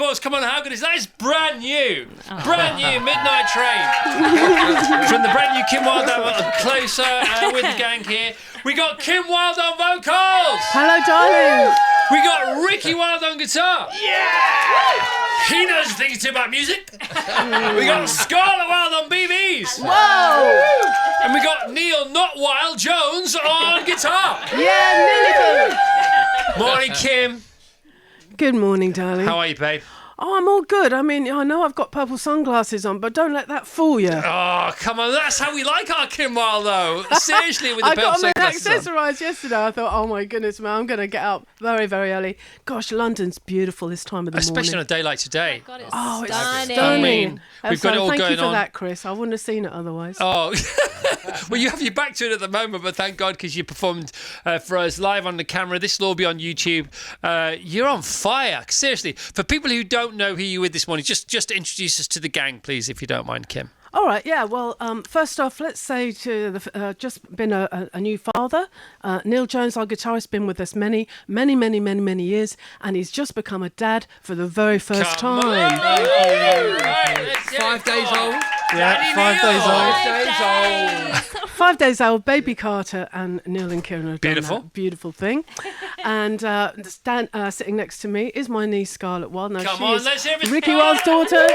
applause. Come on, how good is that? It's brand new. Brand new Midnight Train. From the brand new Kim Wilde album, Closer, with the gang here. We got Kim Wilde on vocals. Hello, darling. We got Ricky Wilde on guitar. Yeah! He knows things too about music. We got Scarlett Wilde on BBs. Whoa! And we got Neil Not Wild Jones on guitar. Yeah, Neil. Morning, Kim. Good morning, darling. How are you, babe? Oh, I'm all good. I mean, I know I've got purple sunglasses on, but don't let that fool you. Oh, come on. That's how we like our Kim Wilde, though. Seriously, with the purple I got sunglasses on. accessorised yesterday. I thought, oh my goodness, man, I'm going to get up very, very early. Gosh, London's beautiful this time of the morning. Especially on a day like today. God, it's Oh, it's stunning. stunning. We've got it all thank going you for on. that, Chris. I wouldn't have seen it otherwise. Oh, well, you have your back to it at the moment, but thank God because you performed for us live on the camera. This will all be on YouTube. You're on fire. Seriously, for people who don't know who you're with this morning, just introduce us to the gang, please, if you don't mind, Kim. All right, yeah. Well, first off, let's say to the just been a new father. Neil Jones, our guitarist, been with us many years, and he's just become a dad for the very first time. Right, 5 days old. Yeah, 5 days old. 5 days old, baby Carter and Neil and Kieran have Beautiful. done that beautiful thing. And sitting next to me is my niece Scarlett Wilde. Now, Come she on, is let's hear it for Ricky Scarlett. Wilde's daughter.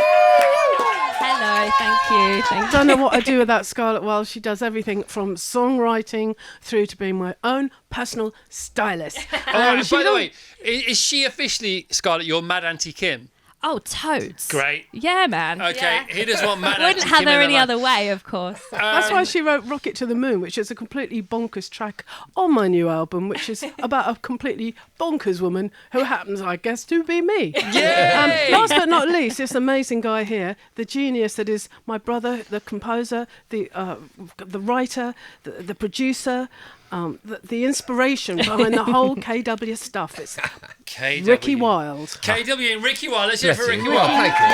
Hello, thank you. I don't know what I do without Scarlett Wilde. She does everything from songwriting through to being my own personal stylist. By the way, is she officially, Scarlett, your mad Auntie Kim? Oh, toads. Great. Yeah, man. Okay, Yeah. he does want mad Wouldn't Auntie have Kim her in any her other way, of course. That's why she wrote Rocket to the Moon, which is a completely bonkers track on my new album, which is about a completely bonkers woman who happens, I guess, to be me. Yay! Last but not least, this amazing guy here, the genius that is my brother, the composer, the writer, the producer, the inspiration behind the whole KW stuff. It's KW. Ricky Wilde. KW and Ricky Wilde. Let's hear it for Bless Ricky you. Well, Wilde. thank you.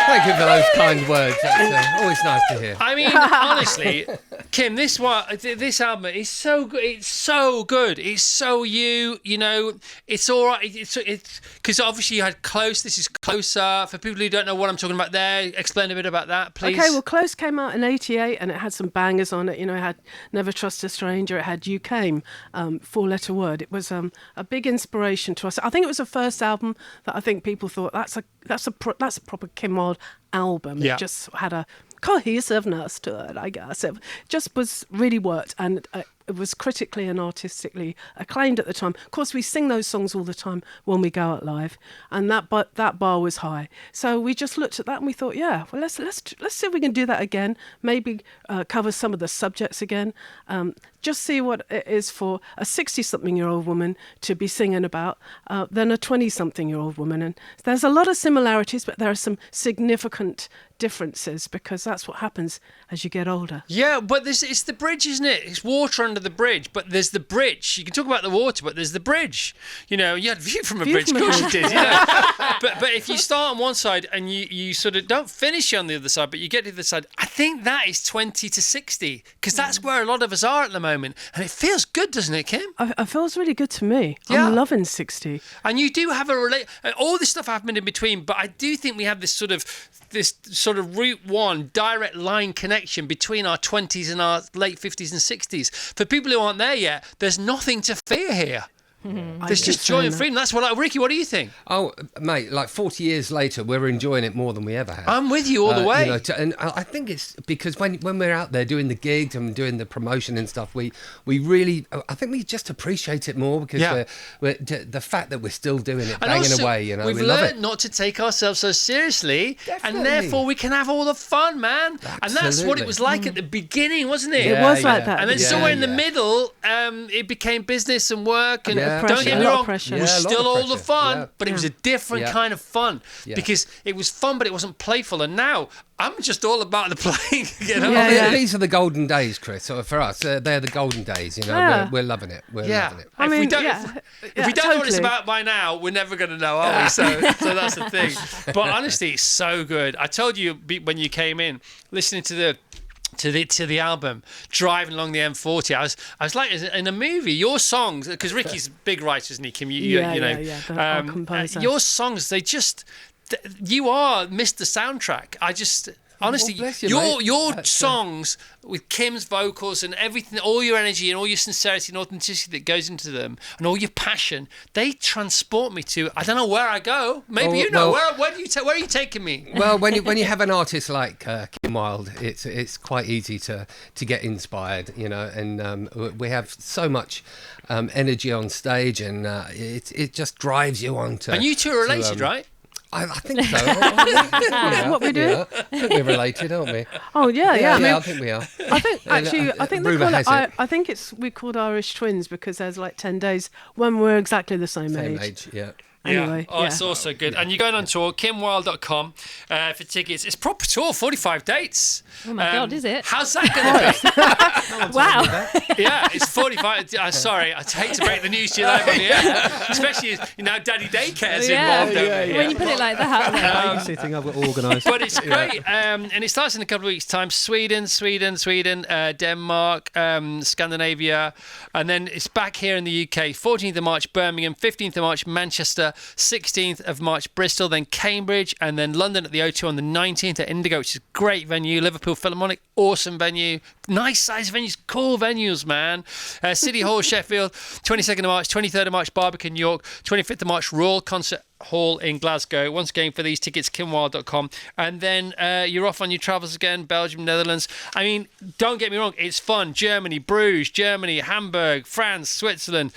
Thank you for those kind words. That's always nice to hear. I mean, honestly, Kim, this album is so good. It's so good. It's so you know. It's all right. It's because obviously you had Close. This is Closer. For people who don't know what I'm talking about, there, explain a bit about that, please. Okay, well, Close came out in '88, and it had some bangers on it. You know, it had Never Trust a Stranger. It had You Came, 4-letter word. It was a big inspiration to us. I think it was the first album that I think people thought that's a proper Kim Wilde album. Yeah. It just had a cohesiveness to it, I guess. It just was really worked, and it was critically and artistically acclaimed at the time. Of course, we sing those songs all the time when we go out live, and that bar was high. So we just looked at that and we thought, yeah, well, let's see if we can do that again. Maybe cover some of the subjects again. Just see what it is for a 60-something-year-old woman to be singing about than a 20-something-year-old woman. And there's a lot of similarities, but there are some significant differences because that's what happens as you get older. Yeah, but it's the bridge, isn't it? It's water under the bridge, but there's the bridge. You can talk about the water, but there's the bridge. You know, you had View from a Bridge, of course you did. You know? but if you start on one side and you sort of don't finish on the other side, but you get to the other side, I think that is 20 to 60 because that's where a lot of us are at the moment, and it feels good, doesn't it, Kim? It feels really good to me. Yeah. I'm loving 60. And you do have all this stuff happened in between, but I do think we have this sort of route one direct line connection between our 20s and our late 50s and 60s. For people who aren't there yet, there's nothing to fear here. There's just joy and freedom. That's what Ricky, what do you think? Oh, mate, like 40 years later, we're enjoying it more than we ever have. I'm with you all the way. You know, and I think it's because when we're out there doing the gigs and doing the promotion and stuff, we really, I think we just appreciate it more because we're the fact that we're still doing it, banging also, away, you know, we've we love learned it. not to take ourselves so seriously, Definitely. and therefore we can have all the fun, man. Absolutely. And that's what it was like at the beginning, wasn't it? It was like that. And then Yeah, somewhere in the middle, it became business and work. And don't get me wrong, it Yeah, was a lot still of all the pressure. fun, Yeah. but it was a different kind of fun because it was fun, but it wasn't playful. And now I'm just all about the playing. You know? Yeah. These are the golden days, Chris. So for us, they're the golden days. You know, Yeah. we're loving it. We're loving it. I mean, if we don't know what it's about by now, we're never going to know, are we? So that's the thing. But honestly, it's so good. I told you when you came in, listening to the album, driving along the M40, I was like in a movie. Your songs, because Ricky's a big writer, isn't he, Kim? You know, the composer. your songs, you are Mr. Soundtrack. I just honestly, bless you, your mate. songs with Kim's vocals and everything, all your energy and all your sincerity and authenticity that goes into them, and all your passion, they transport me to. I don't know where I go. Maybe you know. Where are you taking me? Well, when you have an artist like Kim Wilde, it's quite easy to get inspired, you know. And we have so much energy on stage, and it just drives you on to. And you two are related, right? I think so. Yeah, What we do? I think we're related, aren't we? Oh yeah. I think we are. I think actually, I think they rumour call it. has it. I think we called Irish twins because there's like 10 days when we're exactly the same Same age. age, yeah. Anyway, Oh, it's also good. And you're going on tour, kimwilde.com for tickets. It's proper tour, 45 dates. Oh my God, is it? How's that going to be? Wow. Yeah, it's 45. Sorry, I hate to break the news to you live on the air, especially as Daddy Daycare's involved over here. When you put it like that. Babysitting, I've got organised. But it's great, and it starts in a couple of weeks' time. Sweden, Denmark, Scandinavia, and then it's back here in the UK. 14th of March, Birmingham. 15th of March, Manchester. 16th of March, Bristol. Then Cambridge, and then London at the O2 on the 19th at Indigo, which is a great venue. Liverpool Philharmonic, awesome venue. Nice size venues, cool venues, man. City Hall, Sheffield. 22nd of March, 23rd of March, Barbican, York. 25th of March, Royal Concert Hall in Glasgow. Once again, for these tickets, kimwilde.com. And then you're off on your travels again, Belgium, Netherlands. I mean, don't get me wrong, it's fun. Germany, Bruges, Germany, Hamburg, France, Switzerland.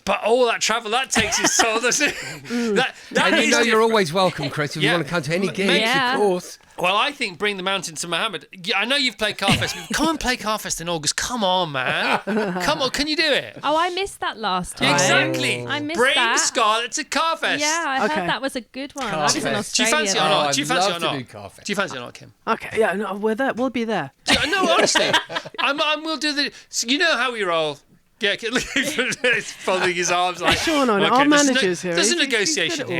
But all that travel, that takes its toll, doesn't it? And you know you're always welcome, Chris, if you want to come to any gigs, Yeah. of course. Well, I think Bring the Mountain to Mohammed. I know you've played Carfest. But come and play Carfest in August. Come on, man. Come on, can you do it? Oh, I missed that last time. Exactly. I missed Bring that. Scarlett to Carfest. Yeah, I Okay. heard that was a good one. I was in Carfest. Australia. Do you fancy it or though. not? Do you fancy it or I'd love not? to do Carfest. Do you fancy it or not, Kim? Okay, yeah, no, we're there. We'll be there. No, honestly. We'll do the... You know how we roll. Yeah, he's folding his arms like... Sean on it. Our manager's here. There's a He's good negotiation at all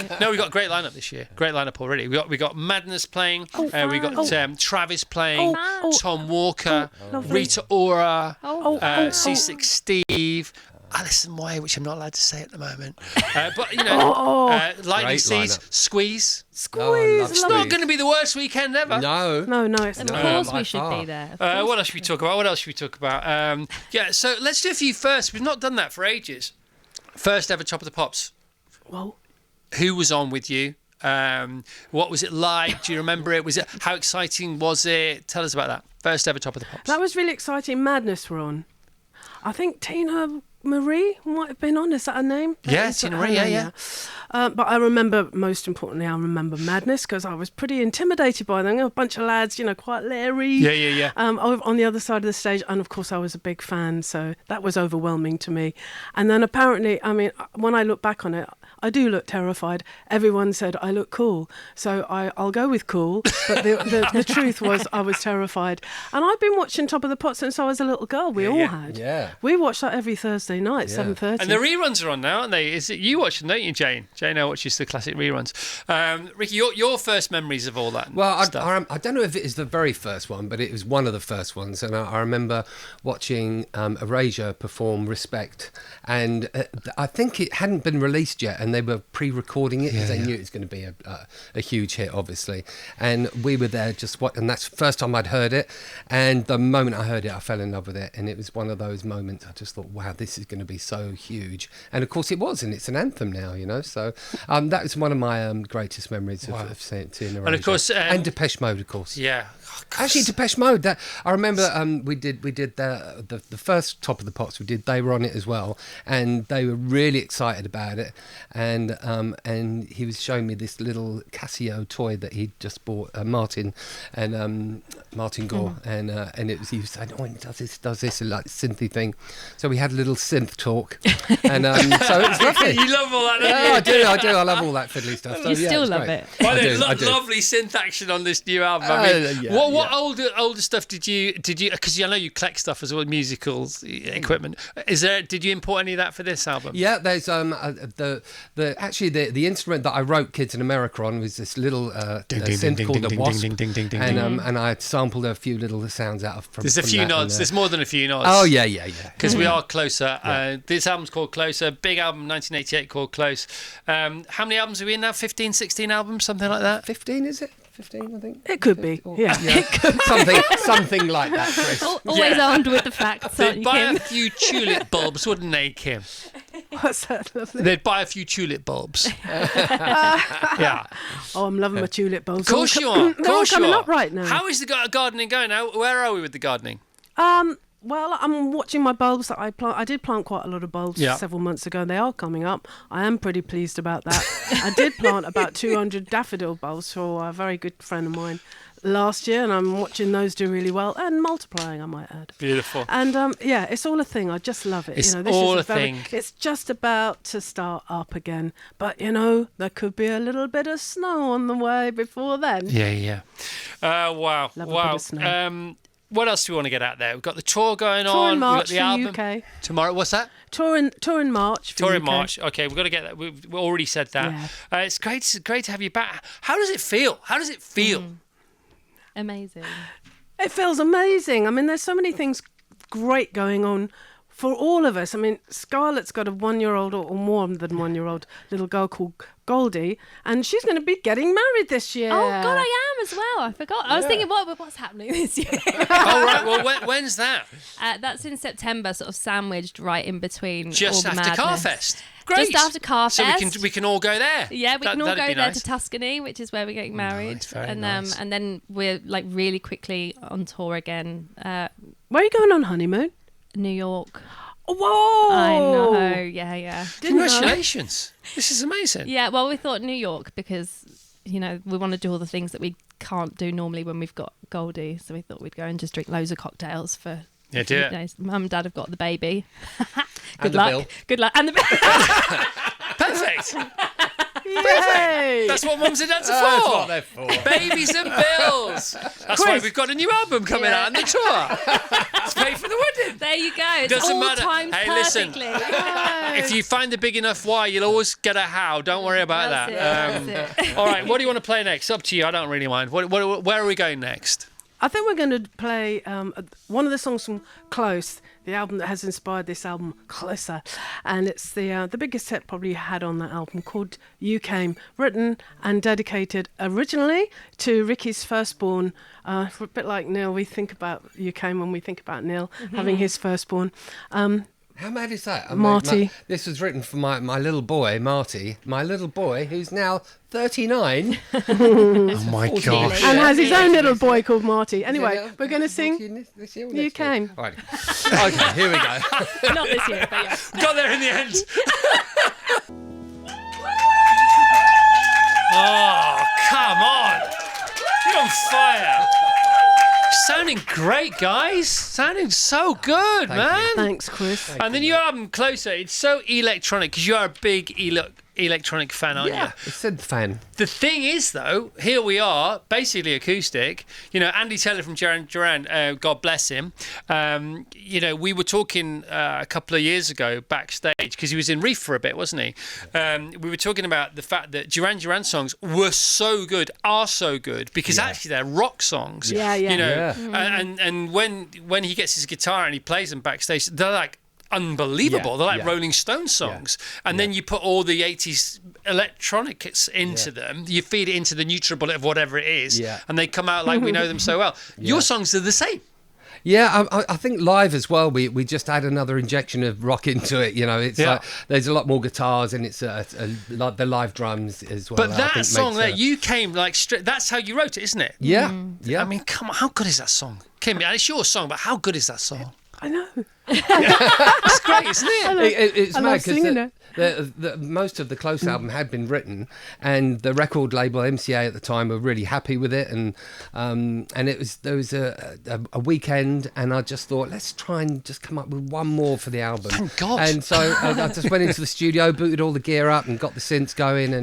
here. No, we've got a great lineup this year. Great lineup already. We got Madness playing. We got Travis playing. Tom Walker. Rita Ora. C6 Steve. Alison Way, which I'm not allowed to say at the moment. But, Lightning Great Seeds. lineup. Squeeze. Squeeze. It's not going to be the worst weekend ever. No. No, it's Of not. course by we should far. be there. What else should we talk about? So let's do a few first. We've not done that for ages. First ever Top of the Pops. Well, Who was on with you? What was it like? Do you remember it? How exciting was it? Tell us about that. First ever Top of the Pops. that was really exciting. Madness were on. I think Tina Marie might have been on. Is that her name? Yeah, Is that Tina her Marie, name? yeah. But I remember, most importantly, Madness because I was pretty intimidated by them. A bunch of lads, quite leery. Yeah. On the other side of the stage. And of course, I was a big fan. So that was overwhelming to me. And then apparently, when I look back on it, I do look terrified. Everyone said I look cool. So I'll go with cool. But the truth was I was terrified. And I've been watching Top of the Pops since I was a little girl. We all had. Yeah. We watched that every Thursday night, 7:30. And the reruns are on now, aren't they? Is it you watch them, don't you, Jane? Jane watches the classic reruns. Ricky, your first memories of all that Well, stuff. I don't know if it is the very first one, but it was one of the first ones. And I remember watching Erasure perform Respect. And I think it hadn't been released yet, and they were pre-recording it because they knew it was going to be a huge hit, obviously. And we were there and that's the first time I'd heard it. And the moment I heard it, I fell in love with it. And it was one of those moments I just thought, wow, this is going to be so huge. And of course it was, and it's an anthem now, So that was one of my greatest memories of seeing Erasure. And of course... and Depeche Mode, of course. Yeah. Actually, Depeche Mode. I remember we did the first Top of the Pops we did. They were on it as well, and they were really excited about it. And he was showing me this little Casio toy that he'd just bought, Martin Gore, and it was, he was saying, oh, it does this like synthy thing. So we had a little synth talk, and so it was lovely. You love all that, Yeah, don't you? I do. I love all that fiddly stuff. So, You yeah, still it's love great. it. Well, I do. lovely synth action on this new album. Yeah. What older stuff did you? Because I know you collect stuff as well, musicals, equipment. Did you import any of that for this album? Yeah, there's the instrument that I wrote Kids in America on was this little synth called the Wasp, and I sampled a few little sounds out of. There's a few nods. There's more than a few nods. Oh yeah. Because we are Closer. This album's called Closer. Big album, 1988, called Close. How many albums are we in now? 15, 16 albums, something like that. 15 is it? 15, I think. It could be. Yeah. something like that, Chris. Always armed with the facts, aren't They'd you, buy Kim? a few tulip bulbs, wouldn't they, Kim? What's that? Lovely. They'd buy a few tulip bulbs. Yeah. Oh, I'm loving my tulip bulbs. Of course you are. They're all coming up right now. How is the gardening going now? Where are we with the gardening? Well, I'm watching my bulbs that I plant. I did plant quite a lot of bulbs several months ago. They are coming up. I am pretty pleased about that. I did plant about 200 daffodil bulbs for a very good friend of mine last year, and I'm watching those do really well and multiplying, I might add. Beautiful. And it's all a thing. I just love it. It's this all is a thing. It's just about to start up again, but there could be a little bit of snow on the way before then. Yeah. Wow. Love a bit of snow. What else do we want to get out there? We've got the tour going Tour on. in March We've got the for album. UK. Tomorrow, what's that? Tour in March. Tour in UK. March. Okay, we've got to get that. We've already said that. Yeah. It's great to have you back. How does it feel? Amazing. It feels amazing. I mean, there's so many things great going on for all of us. I mean, Scarlett's got a 1-year-old or more than 1-year-old little girl called Goldie, and she's going to be getting married this year. Oh God, I am as well. I forgot. I was thinking, what's happening this year? Oh right. Well, when's that? That's in September, sort of sandwiched right in between. Just all the after madness. Carfest. Great. Just after Carfest. So we can all go there. Yeah, we can all go that'd be there nice. to Tuscany, which is where we're getting married. Nice, very and nice. and then we're like really quickly on tour again. Where are you going on honeymoon? New York. Whoa! I know. Yeah. Congratulations. This is amazing. Yeah. Well, we thought New York because we want to do all the things that we can't do normally when we've got Goldie. So we thought we'd go and just drink loads of cocktails for. Yeah, do it. Mum and Dad have got the baby. And the bill. Good luck. And the bill. Perfect. Yay! That's what mums and dads are That's for. what they're for. Babies and bills. That's why we've got a new album coming out on the tour. Let's pay for the wedding. There you go. It's Doesn't all matter. timed Hey, listen. perfectly. If you find the big enough why, you'll always get a how. Don't worry about that. That's it. All right, what do you want to play next? Up to you. I don't really mind. Where are we going next? I think we're going to play one of the songs from Close, the album that has inspired this album, Closer. And it's the biggest hit probably had on that album, called You Came, written and dedicated originally to Ricky's firstborn. For a bit like Neil, we think about You Came when we think about Neil having his firstborn. How mad is that? Marty. This was written for my little boy, Marty. My little boy, who's now 39. Oh my gosh. And has his own little boy called Marty. Anyway, we're going to sing You Came. All right. Okay, here we go. Not this year, but yeah. Got there in the end. Oh, come on. You're on fire. Sounding great, guys. Sounding so good, man. Thanks, Chris. And the new album, Closer, it's so electronic because you are a big electronic fan, aren't you? It's a fan. The thing is, though, here we are, basically acoustic. Andy Taylor from Duran, God bless him. We were talking a couple of years ago backstage because he was in Reef for a bit, wasn't he? We were talking about the fact that Duran songs are so good because actually they're rock songs. Yeah. And when he gets his guitar and he plays them backstage, they're like unbelievable. They're like Rolling Stones songs. And then you put all the 80s electronics into them. You feed it into the NutriBullet of whatever it is, and they come out like we know them so well. Your songs are the same. Yeah, I think live as well. We just add another injection of rock into it. It's like there's a lot more guitars and it's like the live drums as well. But that song there, You Came like straight. That's how you wrote it, isn't it? Yeah. I mean, come on, how good is that song, Kim? And it's your song, but how good is that song? I know. It's great, isn't it? It's I mad love singing because it. most of the Close album had been written, and the record label MCA at the time were really happy with it, and there was a weekend, and I just thought, let's try and just come up with one more for the album. Thank God. And so I just went into the studio, booted all the gear up, and got the synths going,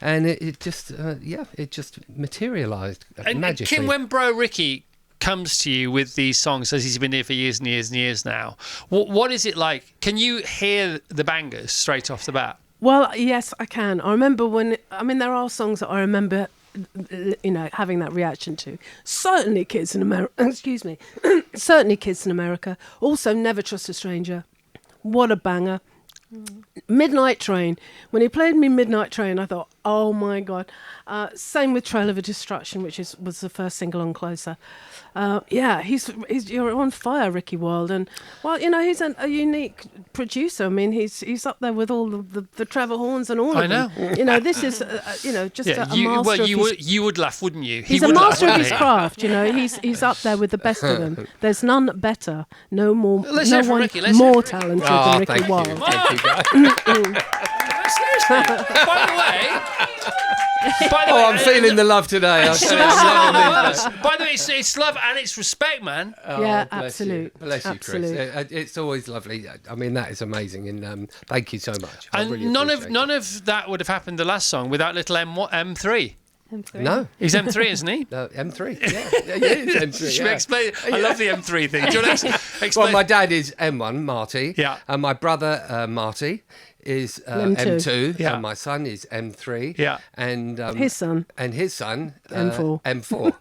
and it just materialised And magically. Kim, when Bro Ricky comes to you with these songs, as he's been here for years and years and years now, what is it like? Can you hear the bangers straight off the bat? Well, yes, I can. I remember there are songs that I remember, having that reaction to. Certainly Kids in America, excuse me. Certainly Kids in America. Also Never Trust a Stranger. What a banger. Midnight Train. When he played me Midnight Train, I thought, oh my God. Same with Trail of a Destruction, which was the first single on Closer. You're on fire, Ricky Wilde, and he's a unique producer. I mean, he's up there with all the Trevor Horns and all of them. I know. This is just a you master. you would laugh, wouldn't you? He's a master of his craft. He's up there with the best of them. There's none better. No more. Let's no hear from one Ricky. Let's more hear from talented Oh, than Ricky thank Wilde. you. Thank you, guys. Seriously. By the way, I'm feeling the love today. I'm loving these. By the way, it's love and it's respect, man. Yeah, Bless absolute. you. Bless you, Chris. It's always lovely. I mean, that is amazing, and thank you so much. I really And none appreciate of that would have happened the last song without little M3. M3. it. No, He's M3, isn't he? no, M3. Yeah, it is M3. Should we explain? I love the M3 thing. Do you want to explain? Well, my dad is M1, Marty. Yeah. And my brother, Marty, is M2. M2. Yeah. And my son is M3. Yeah. And His son. M4. M4.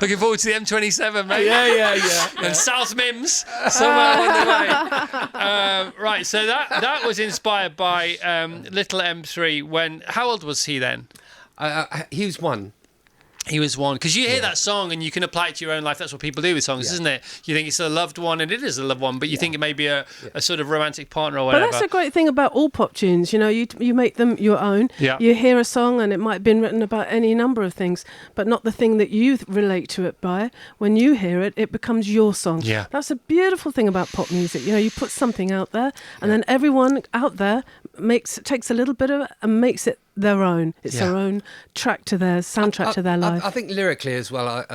Looking forward to the M27, mate. Yeah. And South Mims somewhere on the way. Right, so that was inspired by little M3. How old was he then? He was one. He was one. Because you hear that song and you can apply it to your own life. That's what people do with songs, isn't it? You think it's a loved one, and it is a loved one, but you think it may be a sort of romantic partner or But whatever. that's a great thing about all pop tunes. You make them your own. Yeah. You hear a song and it might have been written about any number of things, but not the thing that you relate to it by. When you hear it, it becomes your song. Yeah. That's a beautiful thing about pop music. You put something out there, and then everyone out there takes a little bit of it and makes it their own. It's their own track to their soundtrack to their life. I think lyrically as well,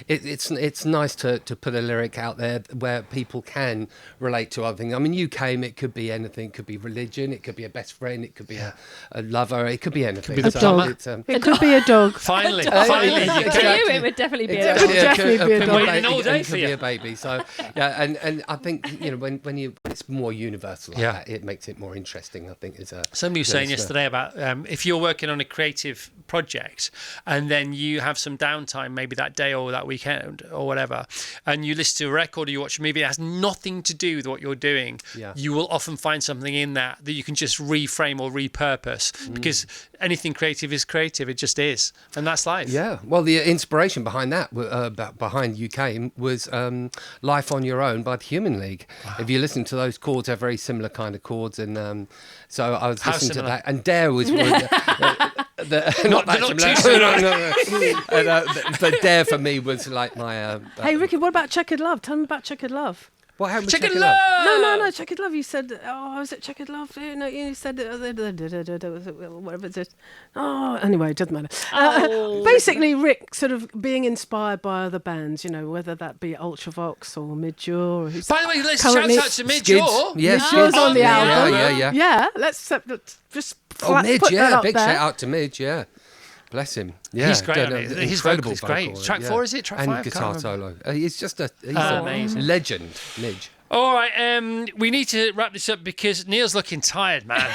it's nice to put a lyric out there where people can relate to other things. I mean, it could be anything. It could be religion. It could be a best friend. It could be a lover. It could be anything. Could be the A dog. plumber. It could be a dog. Finally. For you, it would definitely be a It would definitely be a could dog. Waiting all day it for could you. be a baby. So and I think when it's more universal like that, it makes it more interesting. I think is a. Somebody was saying yesterday about if you're working on a creative project and then you have some downtime, maybe that day or that weekend or whatever, and you listen to a record or you watch a movie that has nothing to do with what you're doing, you will often find something in that you can just reframe or repurpose because anything creative is creative. It just is. And that's life. Yeah. Well, the inspiration behind that, behind You Came, was Life on Your Own by the Human League. Wow. If you listen to those chords, they're very similar kind of chords. And so I was listening to that. And Dare was one of but Dare for me was like my. Hey, Ricky, what about Checkered Love? Tell me about Checkered Love. What happened? Checkered Love! No, Checkered Love. You said, was it Checkered Love? No, you said, whatever it is. Oh, anyway, it doesn't matter. Basically, Rick sort of being inspired by other bands, whether that be Ultravox or Midjaw. By the way, let's shout out to Midjaw. Yes, Midjaw's on the album. Yeah. Yeah, let's just Midge, put that up big there. shout out to Midge, yeah. Bless him. Yeah, He's great. His vocal is great. vocal, Track 4, is it? Track 5? And guitar solo. He's just a amazing legend, Midge. All right, we need to wrap this up because Neil's looking tired, man.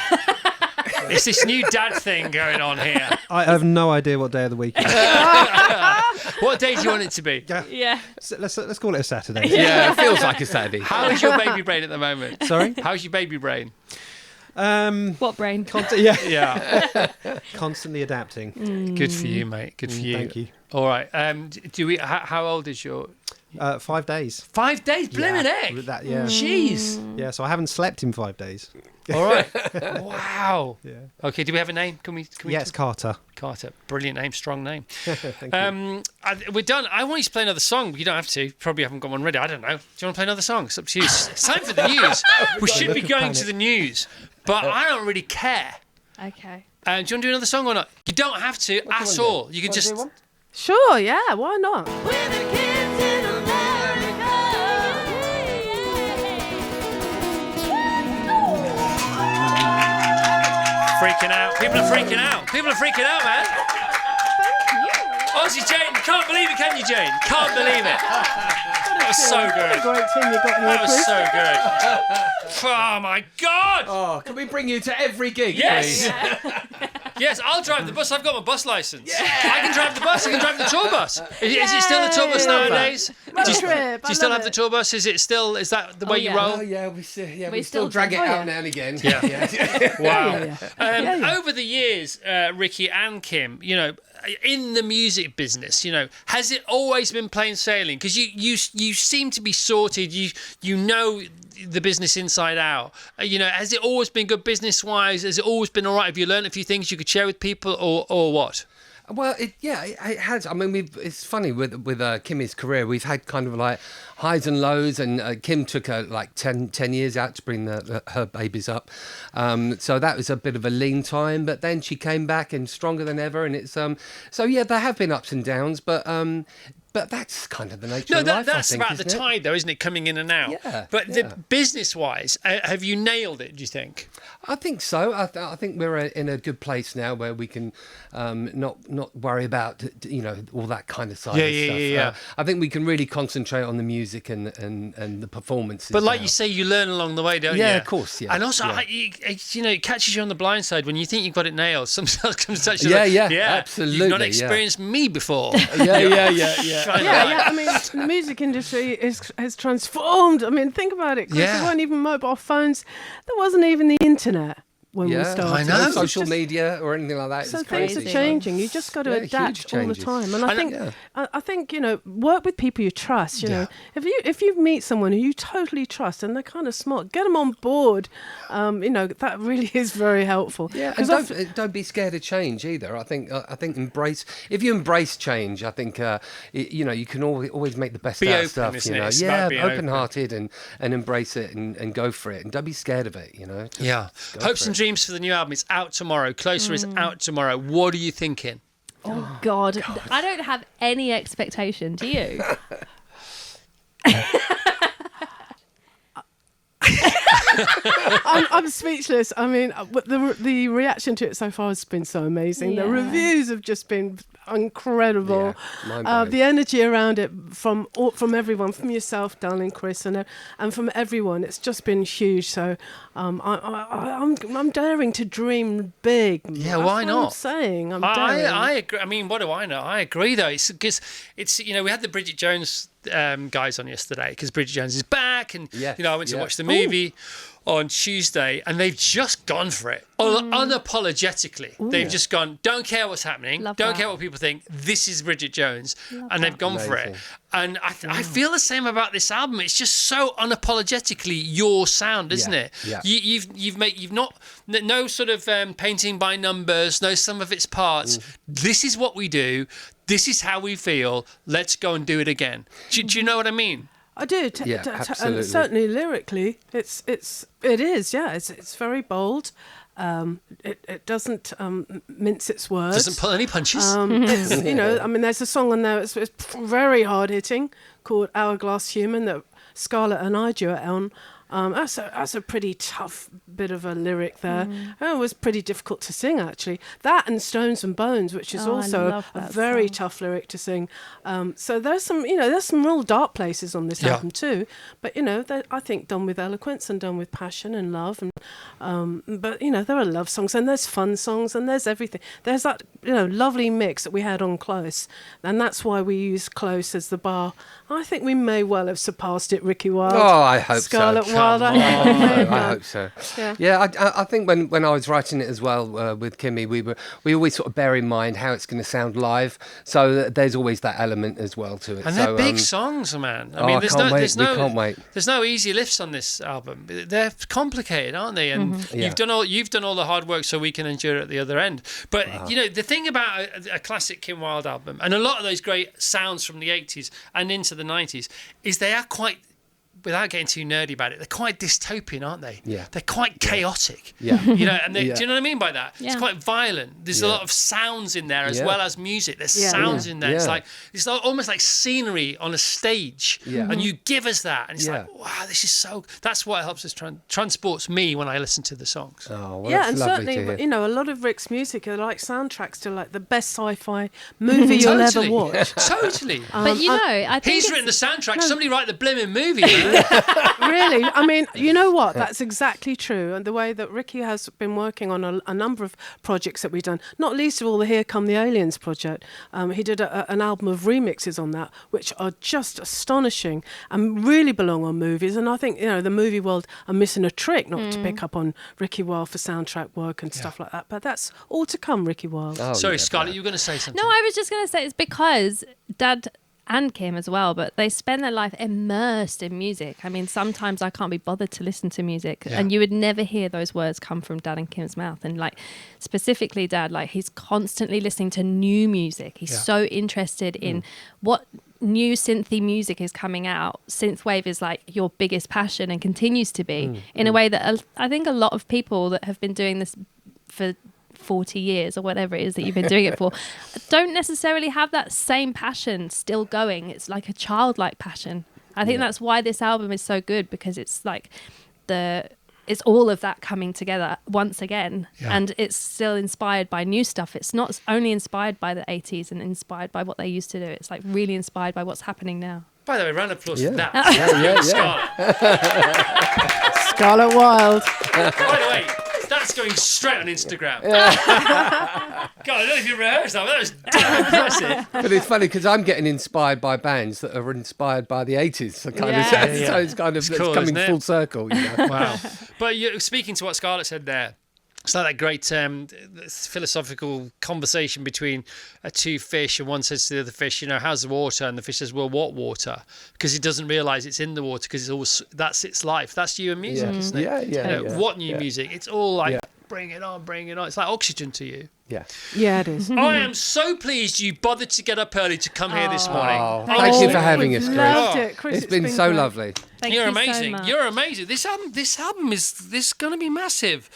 It's this new dad thing going on here. I have no idea what day of the week it is. What day do you want it to be? Yeah. So let's call it a Saturday. Yeah, it feels like a Saturday. How is your baby brain at the moment? Sorry? How's your baby brain? What brain? Yeah. Constantly adapting. Good for you, mate. Good for you. Thank you. All right. How old is your... 5 days. 5 days, blimmin' heck. With that, yeah. Jeez. Yeah, so I haven't slept in 5 days. All right. Wow. Yeah. Okay, do we have a name? Can we Yeah, it's Carter. Carter. Brilliant name, strong name. Thank you. We're done. I want you to play another song. You don't have to. Probably haven't got one ready. I don't know. Do you want to play another song? It's up to you. It's time for the news. We should be going to the news, but I don't really care. Okay. Do you want to do another song or not? You don't have to at all. You can just... Sure, yeah, why not? Freaking out. People are freaking out. People are freaking out, man. Honestly, Jane, you can't believe it, can you, Jane? Can't believe it. That was so What a good. great team you got here, That was Chris. so good. Oh, my God. Oh, can we bring you to every gig, Yes. please? Yes, I'll drive the bus. I've got my bus license. I can drive the bus. I can drive the tour bus. Is it still a tour bus nowadays? Road Do you, trip, do you still have the tour bus? Is that the way you yeah. roll? Oh, yeah, we still still drag it do. out now and again. Yeah. Wow. Yeah. Over the years, Ricky and Kim, in the music business, has it always been plain sailing? Because you seem to be sorted. You know the business inside out. Has it always been good business wise? Has it always been all right? Have you learned a few things you could share with people, or what? Well, it has. I mean, it's funny with Kimmy's career. We've had kind of like highs and lows, and Kim took her like 10 years out to bring her babies up. So that was a bit of a lean time, but then she came back and stronger than ever. And it's so yeah, there have been ups and downs, but that's kind of the nature of life. That's I think, about the isn't it? tide, though, isn't it? Coming in and out. Yeah, But yeah. business-wise, have you nailed it? Do you think? I think so. I think we're in a good place now where we can not worry about all that kind of side of stuff. Yeah. I think we can really concentrate on the music and the performances. But like now. you say, you learn along the way, don't you? Yeah, of course, yeah. And also, Yeah. it catches you on the blind side when you think you've got it nailed. Sometimes else comes to touch you. Yeah, like, yeah, absolutely, You've not yeah. experienced me before. yeah. Yeah, I mean, the music industry has transformed. I mean, think about it, Chris. Yeah. There weren't even mobile phones. There wasn't even the internet when we started. I know. No It's social just- media or anything like that. So It's things crazy. are changing. You just got to Yeah, huge adapt all the changes. time. And I think, yeah. I think work with people you trust. You know, if you meet someone who you totally trust and they're kind of smart, get them on board. That really is very helpful. Yeah, 'Cause and don't be scared of change either. I think if you embrace change, I think you can always make the best Be out open, of stuff. isn't it? It's about Yeah, being open-hearted and embrace it and go for it and don't be scared of it. Just Yeah. go Hopes for and it. Dreams for the new album. It's out tomorrow. Closer is out tomorrow. What are you thinking? Oh God, I don't have any expectation. Do you? I'm speechless. I mean, the reaction to it so far has been so amazing. The Yeah. reviews have just been incredible. Yeah, mind-blowing. The energy around it from everyone, from yourself, darling Chris, and from everyone, it's just been huge. So I'm daring to dream big. Yeah, That's why what not? I'm saying I'm daring. I agree. I mean, what do I know? I agree, though. It's because we had the Bridget Jones guys on yesterday because Bridget Jones is back, and Yes, I went to yeah. watch the movie on Tuesday, and they've just gone for it unapologetically. They've just gone, don't care what's happening, Love don't that. care what people think. This is Bridget Jones, and they've gone for it. Amazing. And I feel the same about this album. It's just so unapologetically your sound, isn't Yeah, it? yeah. You've not no sort of painting by numbers, no sum of its parts. This is what we do. This is how we feel. Let's go and do it again. Do you know what I mean? I do. Yeah, absolutely. And certainly lyrically, it is. Yeah, it's very bold. It doesn't mince its words. Doesn't pull any punches. It's, I mean, there's a song on there. It's very hard hitting called "Hourglass Human" that Scarlett and I duet on. That's a pretty tough bit of a lyric there. It was pretty difficult to sing, actually. That and "Stones and Bones," which is Oh, I also love a that very song. tough lyric to sing. So there's some real dark places on this Yeah. album too. But I think done with eloquence and done with passion and love. And but there are love songs and there's fun songs and there's everything. There's that lovely mix that we had on Close, and that's why we use Close as the bar. I think we may well have surpassed it, Ricky Wilde. Oh, I hope so. Scarlett, Wilde. Come I I hope so. Yeah. Yeah, I think when I was writing it as well with Kimmy, we always sort of bear in mind how it's going to sound live. So there's always that element as well to it. And they're big songs, man. I I mean, can't wait. there's no easy lifts on this album. They're complicated, aren't they? And Yeah. you've done all the hard work so we can endure at the other end. But you know, the thing about a classic Kim Wilde album, and a lot of those great sounds from the 80s and into the 90s, is they are quite, without getting too nerdy about it, they're quite dystopian, aren't they? Yeah. They're quite chaotic. Yeah. You know, and Yeah. do you know what I mean by that? Yeah. It's quite violent. There's a lot of sounds in there as Yeah. well as music. There's Yeah. sounds in there. It's Yeah. like almost like scenery on a stage. Yeah. And you give us that, and it's Yeah. like, wow, this is so. That's what helps us transports me when I listen to the songs. Oh, well, Yeah, that's and lovely to certainly, hear. you know, a lot of Rick's music are like soundtracks to like the best sci-fi movie you'll ever Totally. watch. Totally. But you know, I think He's it's- written the soundtrack. Somebody write the blimmin' movie, man. Really, I mean, you know what? That's exactly true. And the way that Ricky has been working on a number of projects that we've done, not least of all the Here Come the Aliens project. He did an album of remixes on that, which are just astonishing and really belong on movies. And I think, you know, the movie world are missing a trick not to pick up on Ricky Wilde for soundtrack work and stuff like that. But that's all to come, Ricky Wilde. Oh, Sorry, yeah, Scarlett, you were going to say something. No, I was just going to say it's because Dad and Kim as well, but they spend their life immersed in music. I mean, sometimes I can't be bothered to listen to music, and you would never hear those words come from Dad and Kim's mouth. And like specifically Dad, like he's constantly listening to new music. He's so interested in what new synthy music is coming out. Synthwave is like your biggest passion and continues to be in a way that I think a lot of people that have been doing this for 40 years or whatever it is that you've been doing it for don't necessarily have that same passion still going. It's like a childlike passion. I think that's why this album is so good, because it's like it's all of that coming together once again, and it's still inspired by new stuff. It's not only inspired by the 80s and inspired by what they used to do. It's like really inspired by what's happening now. By the way, round of applause for that. yeah. Scarlett. Scarlett Wilde. By the way, that's going straight on Instagram. God, I don't know if you rehearsed that, but that was damn impressive. But it's funny because I'm getting inspired by bands that are inspired by the 80s. So, so it's kind of cool, coming isn't it? full circle. You know? Wow. But you're speaking to what Scarlett said there. It's like that great philosophical conversation between two fish, and one says to the other fish, you know, how's the water? And the fish says, well, what water? Because he doesn't realise it's in the water, because that's its life. That's you and music, isn't it? Yeah. What new music? It's all like, bring it on, bring it on. It's like oxygen to you. Yeah. Yeah, it is. I am so pleased you bothered to get up early to come here this morning. Oh, thank you for having us, We've Chris. loved it, Chris. It's been so great. lovely. Thank You're you so amazing. much. You're amazing. This album is going to be massive.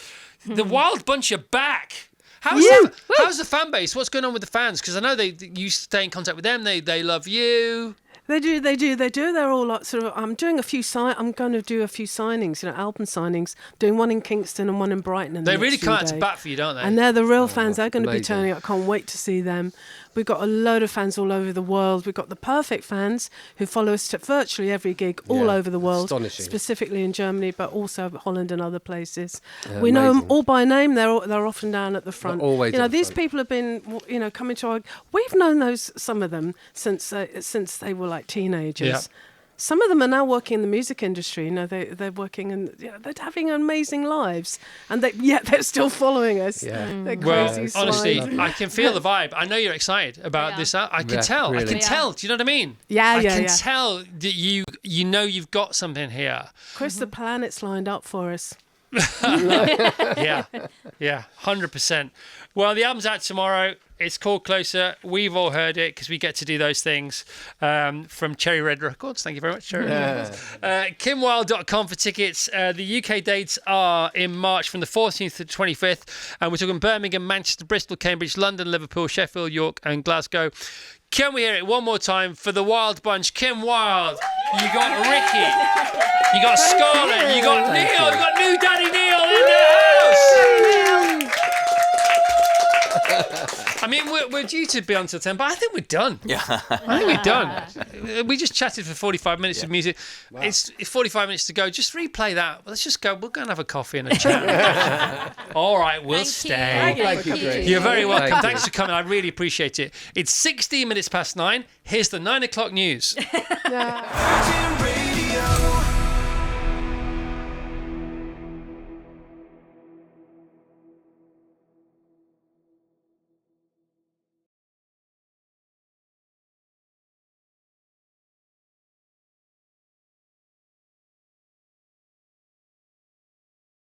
The Wild Bunch are back. How's the fan base? What's going on with the fans? Because I know you stay in contact with them. They love you. They do. They're all like sort of. I'm doing a few I'm going to do a few signings. You know, album signings. Doing one in Kingston and one in Brighton. In the They next really few come out to days. bat for you, don't they? And they're the real fans. They're going to be amazing. turning up. Can't wait to see them. We've got a load of fans all over the world. We've got the perfect fans who follow us to virtually every gig all over the world. Astonishing. Specifically in Germany, but also Holland and other places. We know them amazing. all by name. They're often down at the front. always you know, at the these front. people have been, you know, coming to our. We've known some of them since they were like teenagers. Yeah. Some of them are now working in the music industry. You know, they're working and they're having amazing lives, and yet they're still following us. Yeah. They're Well, crazy. honestly, swine. I can feel the vibe. I know you're excited about this. I can Yeah, tell. I really. can Yeah. tell. Do you know what I mean? Yeah, I can yeah. tell that you know you've got something here. Chris, the planet's lined up for us. Yeah, 100%. Well, the album's out tomorrow. It's called Closer. We've all heard it because we get to do those things from Cherry Red Records. Thank you very much, Cherry Red Records. KimWilde.com for tickets. The UK dates are in March from the 14th to the 25th. And we're talking Birmingham, Manchester, Bristol, Cambridge, London, Liverpool, Sheffield, York and Glasgow. Can we hear it one more time for the Wild Bunch? Kim Wilde, you got Ricky, you got Scarlett, you got Neil, you got new Daddy Neil in the house. I mean, we're due to be on till 10, but I think we're done. Yeah. I think we're done. We just chatted for 45 minutes of music. Wow. It's 45 minutes to go. Just replay that. Let's just go. We'll go and have a coffee and a chat. All right, we'll stay. Thank you, Chris. You're very welcome. Thank you. Thanks for coming. I really appreciate it. It's 16 minutes past 9. Here's the 9 o'clock news. Virgin Radio.